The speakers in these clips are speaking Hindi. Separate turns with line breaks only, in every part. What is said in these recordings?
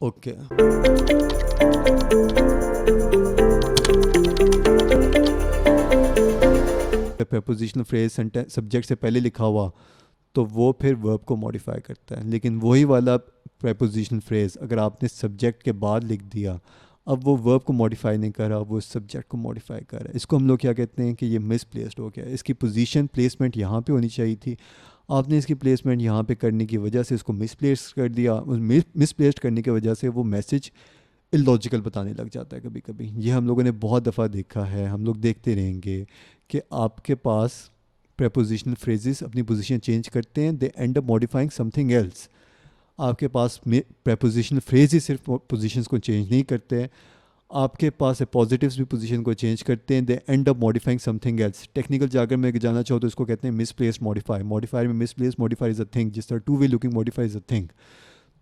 ओके। prepositional फ्रेज सब्जेक्ट से पहले लिखा हुआ तो वो फिर वर्ब को मॉडिफाई करता है, लेकिन वही वाला prepositional फ्रेज अगर आपने सब्जेक्ट के बाद लिख दिया, अब वो वर्ब को मॉडिफाई नहीं कर रहा, वो सब्जेक्ट को मॉडिफाई कर रहा है। इसको हम लोग क्या कहते हैं कि ये मिसप्लेस्ड हो गया। इसकी पोजीशन प्लेसमेंट यहाँ पे होनी चाहिए थी, आपने इसकी प्लेसमेंट यहाँ पे करने की वजह से इसको मिसप्लेस कर दिया। उस मिसप्लेस्ड करने की वजह से वो मैसेज इलॉजिकल बताने लग जाता है कभी कभी। ये हम लोगों ने बहुत दफ़ा देखा है, हम लोग देखते रहेंगे कि आपके पास prepositional phrases अपनी पोजीशन चेंज करते हैं, they end up modifying something else. आपके पास prepositional phrases सिर्फ पोजीशंस को चेंज नहीं करते हैं, आपके पास पॉजिटिव्स भी पोजीशन को चेंज करते हैं, they end up modifying something else. Technical jargon में जाना चाहो तो इसको कहते हैं मिसप्लेस्ड मॉडिफाई। मॉडिफायर में misplaced modifier is a thing, जिस तरह two way looking modify is a thing.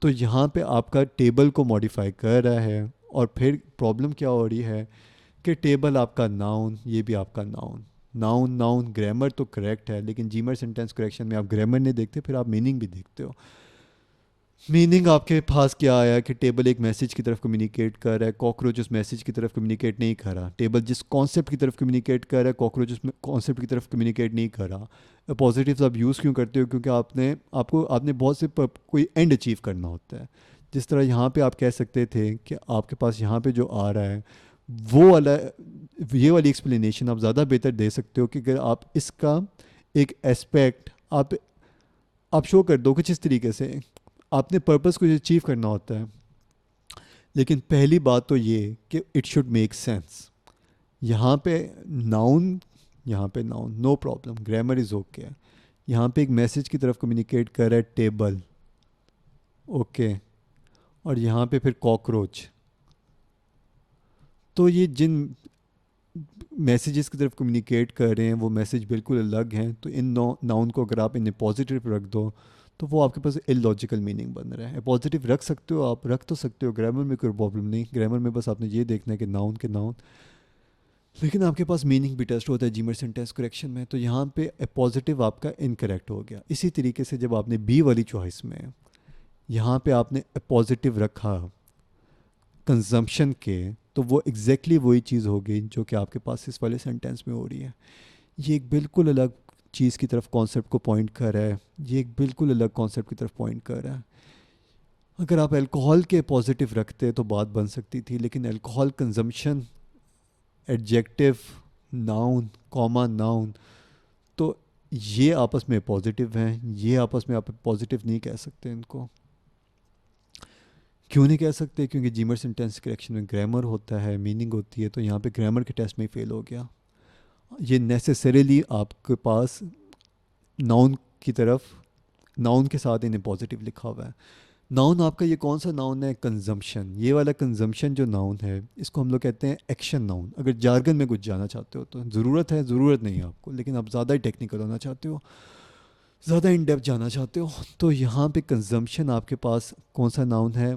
तो यहाँ पे आपका टेबल को मॉडिफाई कर रहा है, और फिर प्रॉब्लम क्या हो रही है कि टेबल आपका नाउन, ये भी आपका नाउन। नाउन नाउन ग्रामर तो करेक्ट है, लेकिन जीमर सेंटेंस करेक्शन में आप ग्रामर नहीं देखते, फिर आप मीनिंग भी देखते हो। मीनिंग आपके पास क्या आया कि टेबल एक मैसेज की तरफ कम्युनिकेट कर रहा है, कॉकरोच उस मैसेज की तरफ कम्युनिकेट नहीं कर रहा। टेबल जिस कॉन्सेप्ट की तरफ कम्युनिकेट कर रहा है, कॉकरोच उस कॉन्सेप्ट की तरफ कम्युनिकेट नहीं कर रहा। पॉजिटिव्स आप यूज़ क्यों करते हो? क्योंकि आपने बहुत से कोई एंड अचीव करना होता है। जिस तरह यहाँ पे आप कह सकते थे कि आपके पास यहाँ पे जो आ रहा है वो वाला, ये वाली एक्सप्लेनेशन आप ज़्यादा बेहतर दे सकते हो कि अगर आप इसका एक एस्पेक्ट आप शो कर दो कुछ इस तरीके से। आपने पर्पस को अचीव करना होता है, लेकिन पहली बात तो ये कि इट शुड मेक सेंस। यहाँ पे नाउन, यहाँ पे noun no problem, grammar is okay. यहाँ पे एक मैसेज की तरफ कम्युनिकेट कर रहा है टेबल, ओके, और यहाँ पे फिर कॉकरोच। तो ये जिन मैसेजेस की तरफ कम्युनिकेट कर रहे हैं वो मैसेज बिल्कुल अलग हैं। तो इन नाउन को अगर आप इन्हें पॉजिटिव रख दो तो वो आपके पास इलॉजिकल मीनिंग बन रहा है। पॉजिटिव रख सकते हो, आप रख तो सकते हो, ग्रामर में कोई प्रॉब्लम नहीं। ग्रामर में बस आपने ये देखना है कि नाउन के नाउन, लेकिन आपके पास मीनिंग भी टेस्ट होता है जीमर सेंटेंस करेक्शन में। तो यहाँ पे पॉजिटिव आपका इनकरेक्ट हो गया। इसी तरीके से जब आपने बी वाली चॉइस में यहाँ पे आपने पॉजिटिव रखा कंजम्पशन के, तो वो एग्जैक्टली वही चीज़ हो गई जो कि आपके पास इस वाले सेंटेंस में हो रही है। ये एक बिल्कुल अलग चीज़ की तरफ कॉन्सेप्ट को पॉइंट कर रहा है, ये एक बिल्कुल अलग कॉन्सेप्ट की तरफ पॉइंट कर रहा है। अगर आप अल्कोहल के पॉजिटिव रखते तो बात बन सकती थी, लेकिन alcohol consumption adjective noun comma noun, तो ये आपस में पॉजिटिव हैं, ये आपस में आप पॉजिटिव नहीं कह सकते इनको। क्यों नहीं कह सकते? क्योंकि जीमर सेंटेंस करेक्शन में ग्रामर होता है, मीनिंग होती है। तो यहाँ पे ग्रामर के टेस्ट में ही फेल हो गया। ये नेसेसरीली आपके पास नाउन की तरफ, नाउन के साथ इन्हें पॉजिटिव लिखा हुआ है। नाउन आपका ये कौन सा नाउन है? कंजम्पशन। ये वाला कंजम्पशन जो नाउन है इसको हम लोग कहते हैं एक्शन नाउन। अगर जार्गन में कुछ जाना चाहते हो तो ज़रूरत है, ज़रूरत नहीं है आपको, लेकिन आप ज़्यादा ही टेक्निकल होना चाहते हो, ज़्यादा इन डेप्थ जाना चाहते हो, तो यहाँ पे कंजम्पशन आपके पास कौन सा नाउन है?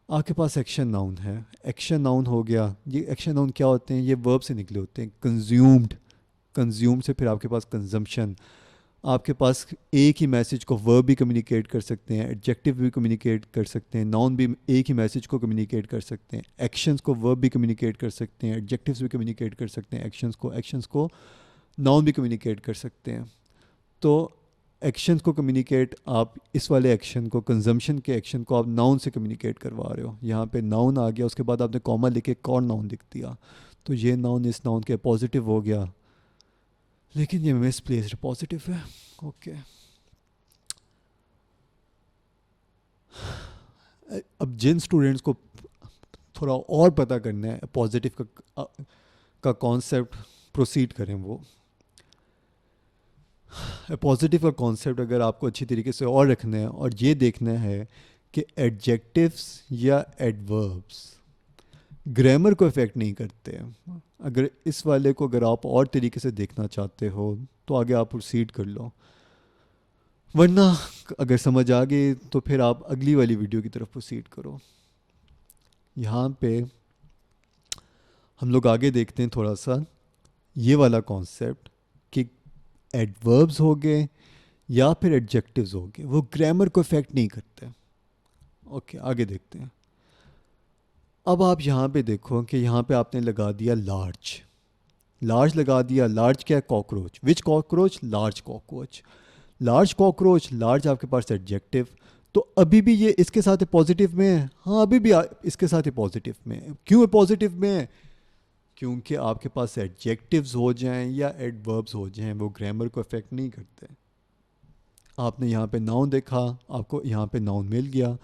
आपके पास एक्शन नाउन है। एक्शन नाउन हो गया। ये एक्शन नाउन क्या होते हैं? ये वर्ब से निकले होते हैं, कंज्यूम्ड, कंज्यूम से फिर आपके पास कंजम्पशन। आपके पास एक ही मैसेज को वर्ब भी कम्युनिकेट कर सकते हैं, एडजेक्टिव भी कम्युनिकेट कर सकते हैं, नाउन भी एक ही मैसेज को कम्युनिकेट कर सकते हैं, एक्शंस को वर्ब भी कम्युनिकेट कर सकते हैं, एडजेक्टिव्स भी कम्युनिकेट कर सकते हैं, एक्शंस को नाउन भी कम्युनिकेट कर सकते हैं। तो एक्शंस को कम्युनिकेट, आप इस वाले एक्शन को, कंजम्पशन के एक्शन को आप नाउन से कम्युनिकेट करवा रहे हो। यहाँ पे नाउन आ गया, उसके बाद आपने कॉमा लिखे एक और नाउन लिख दिया, तो ये नाउन इस नाउन के पॉजिटिव हो गया, लेकिन ये मिसप्लेस्ड पॉजिटिव है। ओके, अब जिन स्टूडेंट्स को थोड़ा और पता करना है पॉजिटिव का कॉन्सेप्ट, प्रोसीड करें। वो पॉजिटिव का कॉन्सेप्ट अगर आपको अच्छी तरीके से और रखना है और ये देखना है कि एडजेक्टिव्स या एडवर्ब्स ग्रामर को इफ़ेक्ट नहीं करते हैं। अगर इस वाले को अगर आप और तरीके से देखना चाहते हो तो आगे आप प्रोसीड कर लो, वरना अगर समझ आ गई तो फिर आप अगली वाली वीडियो की तरफ प्रोसीड करो। यहाँ पे हम लोग आगे देखते हैं थोड़ा सा ये वाला कॉन्सेप्ट कि एडवर्ब्स हो गए या फिर एडजेक्टिव्स हो गए वो ग्रामर को इफ़ेक्ट नहीं करते। ओके, आगे देखते हैं। अब आप यहाँ पे देखो कि यहाँ पे आपने लगा दिया लार्ज, लार्ज लगा दिया। लार्ज क्या है? Cockroach. Which cockroach? Large cockroach. Large cockroach, large आपके पास एडजेक्टिव। तो अभी भी ये इसके साथ पॉजिटिव में है। हाँ, अभी भी इसके साथ पॉजिटिव में है। क्यों पॉजिटिव में है? क्योंकि आपके पास एडजेक्टिव्स हो जाएं या एडवर्ब्स हो जाएं, वो ग्रामर को अफेक्ट नहीं करते। आपने यहाँ पे नाउन देखा, आपको यहाँ पे नाउन मिल गया,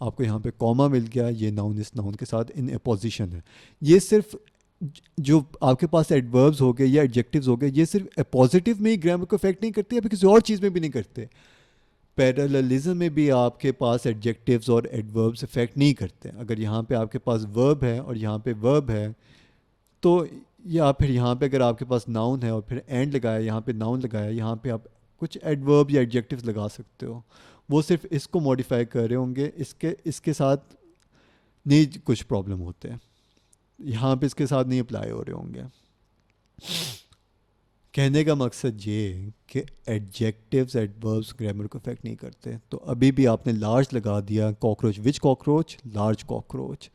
आपको यहाँ पे कॉमा मिल गया, ये नाउन इस नाउन के साथ इन अपोजिशन है। ये सिर्फ जो आपके पास एडवर्ब्स हो गए या एडजेक्टिव्स हो गए, ये सिर्फ पॉजिटिव में ही ग्रामर को अफेक्ट नहीं करते, या फिर किसी और चीज़ में भी नहीं करते। पैरेललिज्म में भी आपके पास एडजेक्टिव्स और एडवर्ब्स इफेक्ट नहीं करते। अगर यहाँ पे आपके पास वर्ब है और यहाँ पे वर्ब है, तो या फिर यहाँ पे अगर आपके पास नाउन है और फिर एंड लगाया, यहाँ पे नाउन लगाया, यहाँ पे आप कुछ एडवर्ब या एडजेक्टिव्स लगा सकते हो। वो सिर्फ इसको मॉडिफाई कर रहे होंगे, इसके इसके साथ नहीं कुछ प्रॉब्लम होते हैं, यहाँ पे इसके साथ नहीं अप्लाई हो रहे होंगे। कहने का मकसद ये है कि एडजेक्टिव्स एडवर्ब्स ग्रामर को इफेक्ट नहीं करते। तो अभी भी आपने लार्ज लगा दिया, cockroach. Which cockroach? Large cockroach.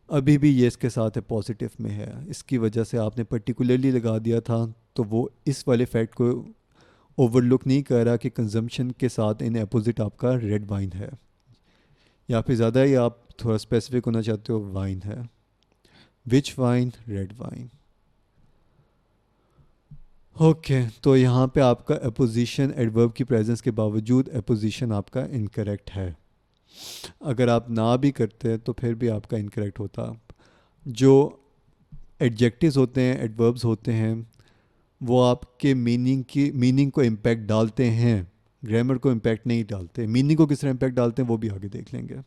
अभी भी ये इसके साथ है पॉजिटिव में है, इसकी वजह से आपने पर्टिकुलरली लगा दिया था, तो वो इस वाले फैक्ट को ओवरलुक नहीं कर रहा कि कंजम्पशन के साथ इन अपोजिट आपका रेड वाइन है, या फिर ज़्यादा ही आप थोड़ा स्पेसिफिक होना चाहते हो, वाइन है। विच वाइन? Red wine. ओके, तो यहाँ पे आपका अपोजिशन एडवर्ब की प्रेजेंस के बावजूद अपोजिशन आपका इनकरेक्ट है। अगर आप ना भी करते तो फिर भी आपका इनकरेक्ट होता। जो एडजेक्टिव्स होते हैं, एडवर्ब्स होते हैं, वो आपके मीनिंग को इम्पैक्ट डालते हैं, ग्रामर को इम्पैक्ट नहीं डालते। मीनिंग को किस तरह इम्पैक्ट डालते हैं वो भी आगे देख लेंगे।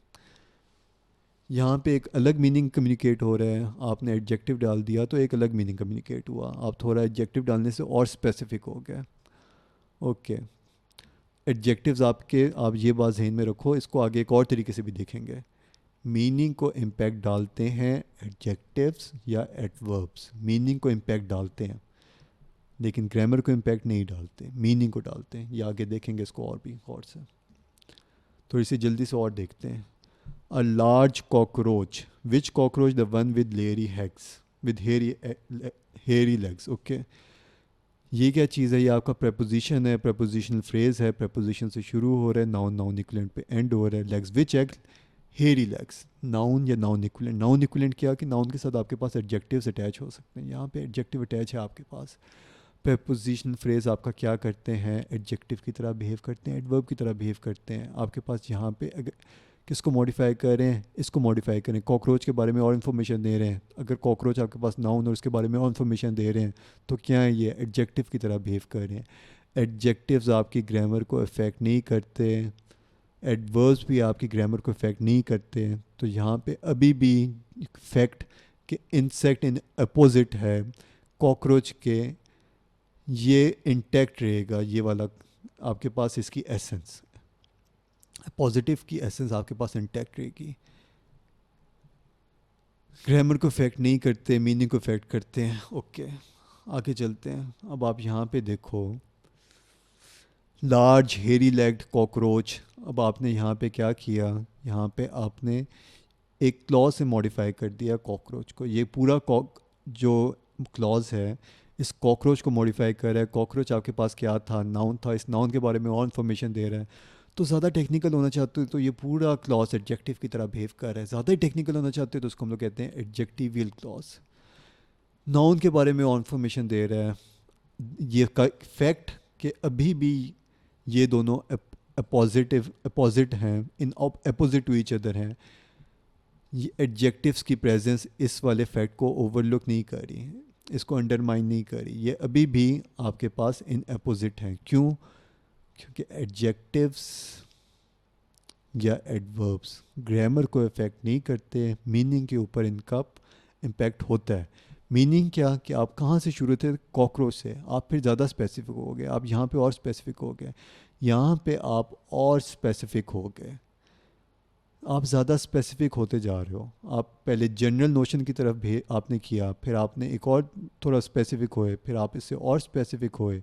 यहाँ पे एक अलग मीनिंग कम्युनिकेट हो रहा है, आपने एडजेक्टिव डाल दिया तो एक अलग मीनिंग कम्युनिकेट हुआ, आप थोड़ा एडजेक्टिव डालने से और स्पेसिफिक हो गए। ओके, एडजेक्टिव्स आपके, आप ये बात जहन में रखो, इसको आगे एक और तरीके से भी देखेंगे। मीनिंग को इम्पैक्ट डालते हैं एडजेक्टिव्स या एडवर्ब्स, मीनिंग को इम्पैक्ट डालते हैं, लेकिन ग्रामर को इम्पैक्ट नहीं डालते, मीनिंग को डालते हैं। ये आगे देखेंगे इसको और भी गौर से। थोड़ी सी जल्दी से और देखते हैं। A large cockroach. Which cockroach? The one with hairy legs, with hairy legs. Okay, ये क्या चीज़ है? ये आपका प्रपोजिशन है, प्रपोजिशनल फ्रेज है, प्रपोजिशन से शुरू हो रहा है, नाउन नाउन इक्विवेलेंट पे एंड हो रहा है। लेग्स, विच एग? Hairy legs. नाउन या नाउन इक्विवेलेंट? नाउन इक्विवेलेंट क्या कि नाउन के साथ आपके पास एडजेक्टिव्स अटैच हो सकते हैं, यहाँ पे एडजेक्टिव अटैच है आपके पास। प्रपोजिशन फ्रेज आपका क्या करते हैं? एडजेक्टिव की तरह बिहेव करते हैं, एडवर्ब की तरह बिहेव करते हैं। आपके पास यहाँ पे अगर किसको मॉडिफाई कर रहे हैं, इसको मॉडिफाई करें। कॉकरोच के बारे में और इन्फॉर्मेशन दे रहे हैं, अगर कॉकरोच आपके पास नाउन और उसके बारे में और इन्फॉर्मेशन दे रहे हैं, तो क्या है? ये एडजेक्टिव की तरह बिहेव कर रहे हैं। एडजेक्टिव्स आपकी ग्रामर को अफेक्ट नहीं करते, एडवर्ब्स भी आपकी ग्रामर को अफेक्ट नहीं करते। तो यहाँ पे अभी भी फैक्ट कि इंसेक्ट इन अपोजिट है कॉकरोच के, ये इंटैक्ट रहेगा। ये वाला आपके पास इसकी एसेंस, पॉजिटिव की एसेंस आपके पास इंटैक्ट रहेगी। ग्रामर को इफेक्ट नहीं करते, मीनिंग को इफेक्ट करते हैं। ओके, आगे चलते हैं। अब आप यहाँ पे देखो, लार्ज हेरी लेग्ड कॉकरोच। अब आपने यहाँ पे क्या किया? यहाँ पे आपने एक क्लॉज से मॉडिफाई कर दिया कॉकरोच को। ये पूरा जो क्लॉज है इस कॉकरोच को मॉडिफाई कर रहा है। कॉकरोच आपके पास क्या था? नाउन था, इस नाउन के बारे में और इन्फॉर्मेशन दे रहा है। तो ज़्यादा टेक्निकल होना चाहते हो तो ये पूरा क्लॉज एडजेक्टिव की तरह बिहेव कर रहा है। ज़्यादा ही टेक्निकल होना चाहते हो तो उसको हम लोग कहते हैं एडजेक्टिवियल क्लॉज। नाउन के बारे में और इन्फॉर्मेशन दे रहा है। ये फैक्ट कि अभी भी ये दोनों अपोजिट हैं, in opposite to each other हैं, ये एडजेक्टिव्स की प्रेजेंस इस वाले फैक्ट को ओवरलुक नहीं कर रही, इसको अंडरमाइन नहीं कर रही। ये अभी भी आपके पास इन अपोजिट हैं। क्यों? क्योंकि एडजेक्टिव्स या एडवर्ब्स ग्रामर को इफेक्ट नहीं करते, मीनिंग के ऊपर इनका इम्पैक्ट होता है। मीनिंग क्या कि आप कहाँ से शुरू थे? कॉकरोच से। आप फिर ज़्यादा स्पेसिफिक हो गए, आप यहाँ पे और स्पेसिफिक हो गए, यहाँ पे आप और स्पेसिफिक हो गए, आप ज़्यादा स्पेसिफिक होते जा रहे हो। आप पहले जनरल नोशन की तरफ भी आपने किया, फिर आपने एक और थोड़ा स्पेसिफिक हुए, फिर आप इससे और स्पेसिफिक हुए,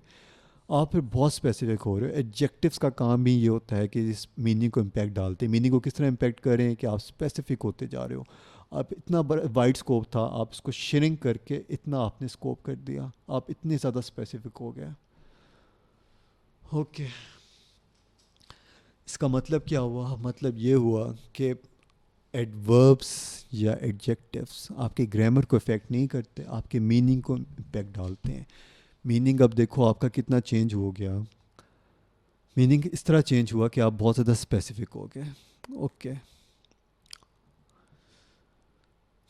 आप फिर बहुत स्पेसिफिक हो रहे हो। एडजेक्टिव्स का काम भी ये होता है कि इस मीनिंग को इम्पैक्ट डालते हैं। मीनिंग को किस तरह इम्पैक्ट करें कि आप स्पेसिफिक होते जा रहे हो। आप इतना बड़ा वाइड स्कोप था, आप इसको श्रिंक करके इतना आपने स्कोप कर दिया, आप इतने ज़्यादा स्पेसिफिक हो गए। ओके, इसका मतलब क्या हुआ? मतलब ये हुआ कि एडवर्ब्स या एडजेक्टिव्स आपके ग्रामर को इफ़ेक्ट नहीं करते, आपके मीनिंग को इम्पैक्ट डालते हैं। मीनिंग अब देखो आपका कितना चेंज हो गया। मीनिंग इस तरह चेंज हुआ कि आप बहुत ज़्यादा स्पेसिफिक हो गए। ओके,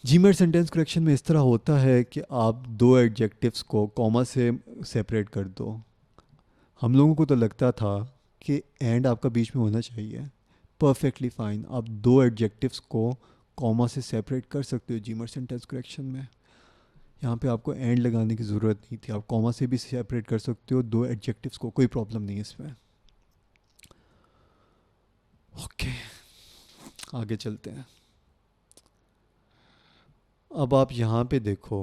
जीमेट सेंटेंस करेक्शन में इस तरह होता है कि आप दो एडजेक्टिव्स को कॉमा से सेपरेट कर दो। हम लोगों को तो लगता था कि एंड आपका बीच में होना चाहिए, परफेक्टली फाइन, आप दो एडजेक्टिव्स को कॉमा से सेपरेट कर सकते हो जीमेट सेंटेंस करेक्शन में। यहाँ पे आपको एंड लगाने की ज़रूरत नहीं थी, आप कॉमा से भी सेपरेट कर सकते हो दो एडजेक्टिव्स को, कोई प्रॉब्लम नहीं है इसमें। ओके, आगे चलते हैं। अब आप यहाँ पे देखो,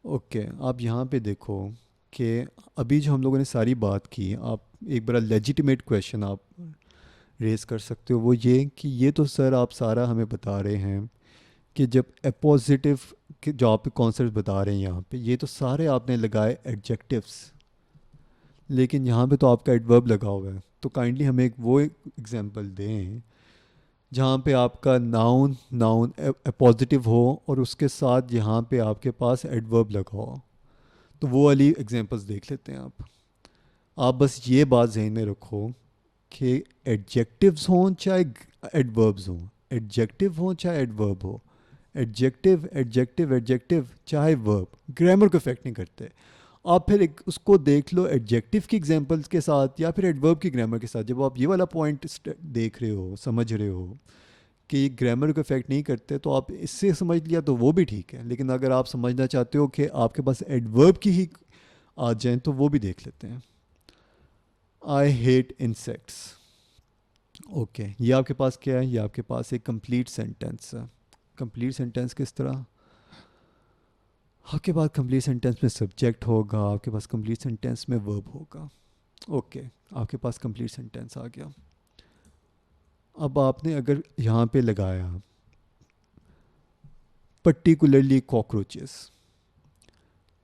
ओके आप यहाँ पे देखो कि अभी जो हम लोगों ने सारी बात की, आप एक बड़ा लेजिटिमेट क्वेश्चन आप रेज़ कर सकते हो, वो ये कि ये तो सर आप सारा हमें बता रहे हैं कि जब अपोजिटिव के जो आप कॉन्सेप्ट बता रहे हैं यहाँ पे, ये तो सारे आपने लगाए एडजेक्टिव्स, लेकिन यहाँ पे तो आपका एडवर्ब लगा हुआ है। तो काइंडली हमें एक वो एग्जांपल दें जहाँ पे आपका नाउन नाउन पॉजिटिव हो और उसके साथ यहाँ पे आपके पास एडवर्ब लगा हो। तो वो वाली एग्जांपल्स देख लेते हैं आप बस ये बात जहन में रखो कि एडजेक्टिव्स हों चाहे एडवर्ब्स हों, एडजेक्टिव हो चाहे एडवर्ब हो, एडजेक्टिव एडजेक्टिव एडजेक्टिव चाहे वर्ब, ग्रामर को इफेक्ट नहीं करते। आप फिर एक उसको देख लो एडजेक्टिव की एग्जांपल्स के साथ या फिर एडवर्ब की ग्रामर के साथ। जब आप ये वाला पॉइंट देख रहे हो, समझ रहे हो कि ग्रामर को इफेक्ट नहीं करते, तो आप इससे समझ लिया तो वो भी ठीक है। लेकिन अगर आप समझना चाहते हो कि आपके पास एडवर्ब की ही आ जाए तो वो भी देख लेते हैं। I hate insects. ओके, ये आपके पास क्या है? ये आपके पास एक कंप्लीट सेंटेंस है। कंप्लीट सेंटेंस किस तरह? आपके पास कंप्लीट सेंटेंस में सब्जेक्ट होगा, आपके पास कंप्लीट सेंटेंस में वर्ब होगा। ओके, आपके पास कंप्लीट सेंटेंस आ गया। अब आपने अगर यहाँ पे लगाया पर्टिकुलरली कॉकरोचेस,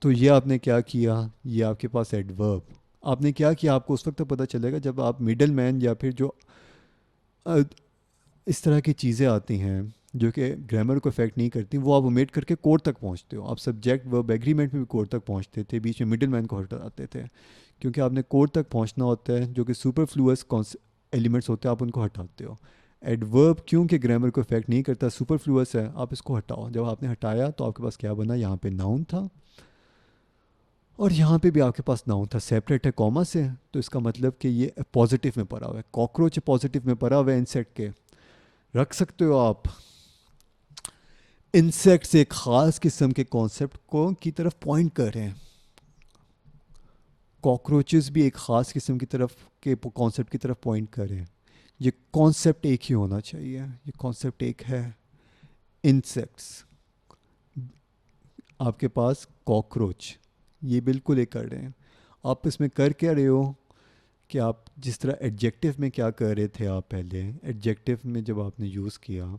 तो ये आपने क्या किया? ये आपके पास एडवर्ब। आपने क्या किया? आपको उस वक्त पता चलेगा जब आप मिडल मैन या फिर जो अ, इस तरह की चीज़ें आती हैं जो कि ग्रामर को इफेक्ट नहीं करती, वो आप ओमेट करके कोड तक पहुंचते हो। आप सब्जेक्ट वर्ब एग्रीमेंट में भी कोड तक पहुंचते थे, बीच में मिडिल मैन को हटाते थे, क्योंकि आपने कोड तक पहुंचना होता है। जो कि सुपरफ्लूअस एलिमेंट्स होते हैं आप उनको हटाते हो। एडवर्ब क्योंकि ग्रामर को इफेक्ट नहीं करता, सुपरफ्लूअस है, आप इसको हटाओ। जब आपने हटाया तो आपके पास क्या बना? यहाँ पे नाउन था और यहाँ पे भी आपके पास नाउन था, सेपरेट है कॉमा से। तो इसका मतलब कि ये पॉजिटिव में पड़ा हुआ है, कॉकरोच पॉजिटिव में पड़ा हुआ है इंसेक्ट के, रख सकते हो आप। इंसेक्ट्स एक ख़ास किस्म के कॉन्सेप्ट को की तरफ पॉइंट कर रहे हैं, कॉकरोचेस भी एक ख़ास किस्म की तरफ के कॉन्सेप्ट की तरफ पॉइंट कर रहे हैं। ये कॉन्सेप्ट एक ही होना चाहिए, ये कॉन्सेप्ट एक है। इंसेक्ट्स, आपके पास कॉकरोच, ये बिल्कुल एक कर रहे हैं। आप इसमें कर क्या रहे हो कि आप जिस तरह एडजेक्टिव में क्या कर रहे थे, आप पहले एडजेक्टिव में जब आपने यूज़ किया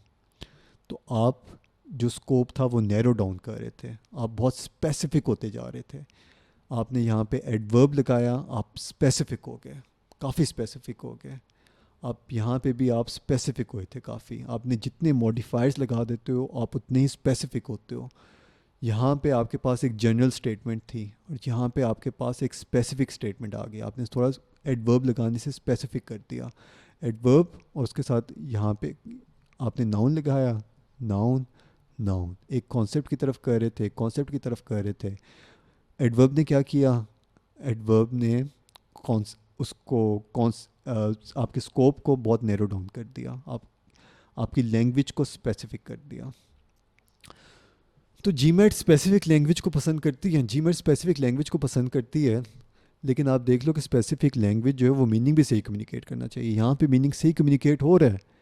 तो आप जो स्कोप था वो नैरो डाउन कर रहे थे, आप बहुत स्पेसिफिक होते जा रहे थे। आपने यहाँ पे एडवर्ब लगाया, आप स्पेसिफिक हो गए, काफ़ी स्पेसिफिक हो गए। आप यहाँ पे भी आप स्पेसिफिक हुए थे काफ़ी। आपने जितने मॉडिफायर्स लगा देते हो आप उतने ही स्पेसिफिक होते हो। यहाँ पे आपके पास एक जनरल स्टेटमेंट थी और यहाँ पे आपके पास एक स्पेसिफिक स्टेटमेंट आ गई। आपने थोड़ा एडवर्ब लगाने से स्पेसिफिक कर दिया। एडवर्ब और उसके साथ यहाँ पे आपने नाउन लगाया, नाउन नाउन, एक कॉन्सेप्ट की तरफ कर रहे थे, कॉन्सेप्ट की तरफ कर रहे थे। एडवर्ब ने क्या किया? एडवर्ब ने उसको आपके स्कोप को बहुत नैरो डाउन कर दिया, आप आपकी लैंग्वेज को स्पेसिफिक कर दिया। तो जीमेट स्पेसिफिक लैंग्वेज को पसंद करती है, जीमेट स्पेसिफिक लैंग्वेज को पसंद करती है, लेकिन आप देख लो कि स्पेसिफिक लैंग्वेज जो है वो मीनिंग भी सही कम्युनिकेट करना चाहिए। यहाँ पे मीनिंग सही कम्युनिकेट हो रहा है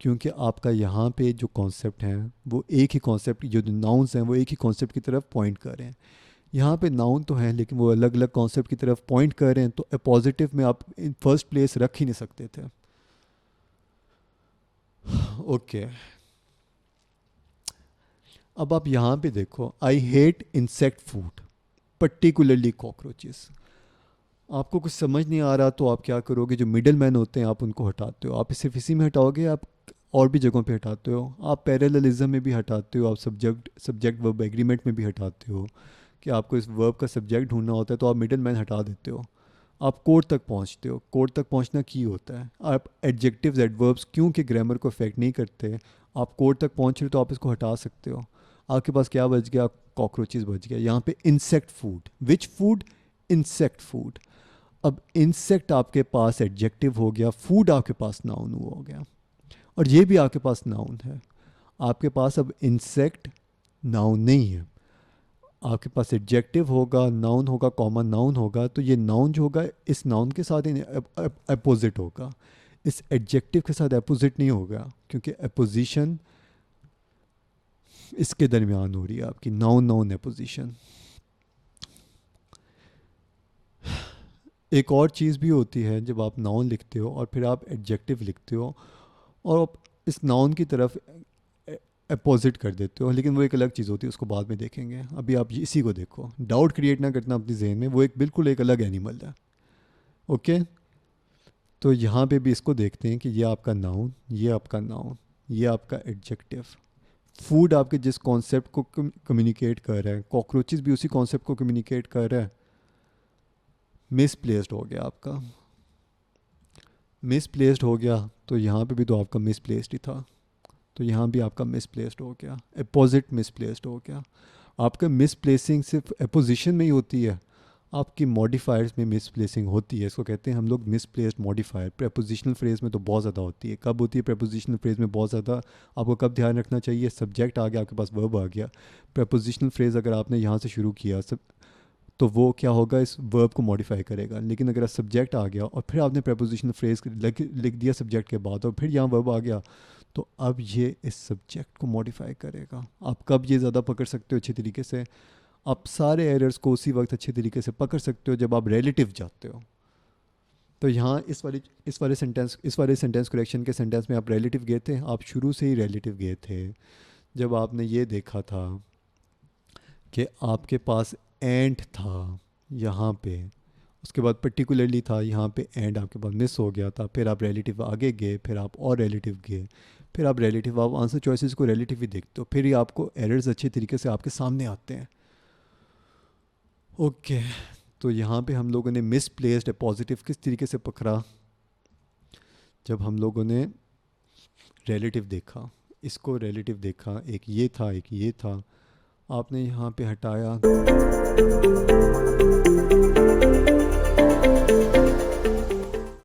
क्योंकि आपका यहाँ पे जो कॉन्सेप्ट हैं वो एक ही कॉन्सेप्ट, जो नाउन्स हैं वो एक ही कॉन्सेप्ट की तरफ पॉइंट कर रहे हैं। यहाँ पे नाउन तो हैं लेकिन वो अलग अलग कॉन्सेप्ट की तरफ पॉइंट कर रहे हैं, तो अपोजिटिव में आप इन फर्स्ट प्लेस रख ही नहीं सकते थे। ओके, अब आप यहाँ पे देखो, I hate insect food, particularly cockroaches. आपको कुछ समझ नहीं आ रहा तो आप क्या करोगे, जो मिडल मैन होते हैं आप उनको हटाते हो। आप सिर्फ इसी में हटाओगे, आप और भी जगहों पे हटाते हो, आप पैरेललिज्म में भी हटाते हो, आप सब्जेक्ट सब्जेक्ट वर्ब एग्रीमेंट में भी हटाते हो कि आपको इस वर्ब का सब्जेक्ट ढूंढना होता है तो आप मिडल मैन हटा देते हो। आप कोड तक पहुंचते हो। कोड तक पहुंचना की होता है, आप एडजेक्टिव्स एडवर्ब्स क्योंकि ग्रामर को अफेक्ट नहीं करते, आप कोड तक पहुंच रहे हो तो आप इसको हटा सकते हो। आपके पास क्या बच गया, कॉकरोचेस बच गया। यहाँ पे insect food, which food, insect food. अब इंसेक्ट आपके पास एडजेक्टिव हो गया, फूड आपके पास नाउन हो गया, और ये भी आपके पास नाउन है। आपके पास अब इंसेक्ट नाउन नहीं है, आपके पास एडजेक्टिव होगा, नाउन होगा, कॉमन नाउन होगा, तो ये नाउन जो होगा इस नाउन के साथ अपोजिट होगा, इस एडजेक्टिव के साथ अपोजिट नहीं होगा, क्योंकि अपोजिशन इसके दरमियान हो रही है आपकी, नाउन नाउन अपोजिशन। एक और चीज़ भी होती है, जब आप नाउन लिखते हो और फिर आप एडजेक्टिव लिखते हो और आप इस नाउन की तरफ अपोजिट कर देते हो, लेकिन वो एक अलग चीज़ होती है, उसको बाद में देखेंगे। अभी आप इसी को देखो, डाउट क्रिएट ना करना अपनी जहन में, वो एक बिल्कुल एक अलग एनिमल है। ओके, तो यहाँ पे भी इसको देखते हैं कि ये आपका नाउन, ये आपका नाउन, ये आपका एडजेक्टिव। फूड आपके जिस कॉन्सेप्ट को कम्युनिकेट कर रहा है, कॉकरोचेस भी उसी कॉन्सेप्ट को कम्युनिकेट कर रहा है। मिसप्लेस्ड हो गया आपका, मिसप्लेस्ड हो गया, तो यहाँ पे भी तो आपका मिसप्लेस्ड ही था, तो यहाँ भी आपका मिसप्लेस्ड हो गया, अपोजिट मिसप्लेस्ड हो गया। आपका मिसप्लेसिंग सिर्फ अपोजिशन में ही होती है, आपकी मॉडिफायर्स में मिसप्लेसिंग होती है, इसको कहते हैं हम लोग मिसप्लेस्ड मॉडिफायर। प्रेपोजिशनल फ्रेज में तो बहुत ज़्यादा होती है। कब होती है प्रेपोजिशनल फ्रेज में बहुत ज़्यादा, आपको कब ध्यान रखना चाहिए, सब्जेक्ट आ गया आपके पास, वर्ब आ गया। प्रेपोजिशनल फ्रेज अगर आपने यहाँ से शुरू किया सब, तो वो क्या होगा, इस वर्ब को मॉडिफाई करेगा। लेकिन अगर सब्जेक्ट आ गया और फिर आपने प्रेपोजिशनल फ्रेज लिख दिया सब्जेक्ट के बाद और फिर यहाँ वर्ब आ गया, तो अब ये इस सब्जेक्ट को मॉडिफाई करेगा। आप कब ये ज़्यादा पकड़ सकते हो अच्छी तरीके से, आप सारे एरर्स को उसी वक्त अच्छे तरीके से पकड़ सकते हो जब आप रिलेटिव जाते हो। तो यहाँ इस वाले सेंटेंस करेक्शन के सेंटेंस में आप रिलेटिव गए थे, आप शुरू से ही रिलेटिव गए थे। जब आपने ये देखा था कि आपके पास एंड था यहाँ पे, उसके बाद पर्टिकुलरली था यहाँ पे, एंड आपके पास मिस हो गया था, फिर आप रिलेटिव आगे गए, फिर आप और रिलेटिव गए, फिर आप रिलेटिव, आप आंसर चॉइसेस को रिलेटिव ही देखते हो, फिर ही आपको एरर्स अच्छे तरीके से आपके सामने आते हैं। ओके, तो यहाँ पे हम लोगों ने मिसप्लेस्ड पॉजिटिव किस तरीके से पकड़ा, जब हम लोगों ने रिलेटिव देखा, इसको रिलेटिव देखा, एक ये था एक ये था, आपने यहाँ पे हटाया,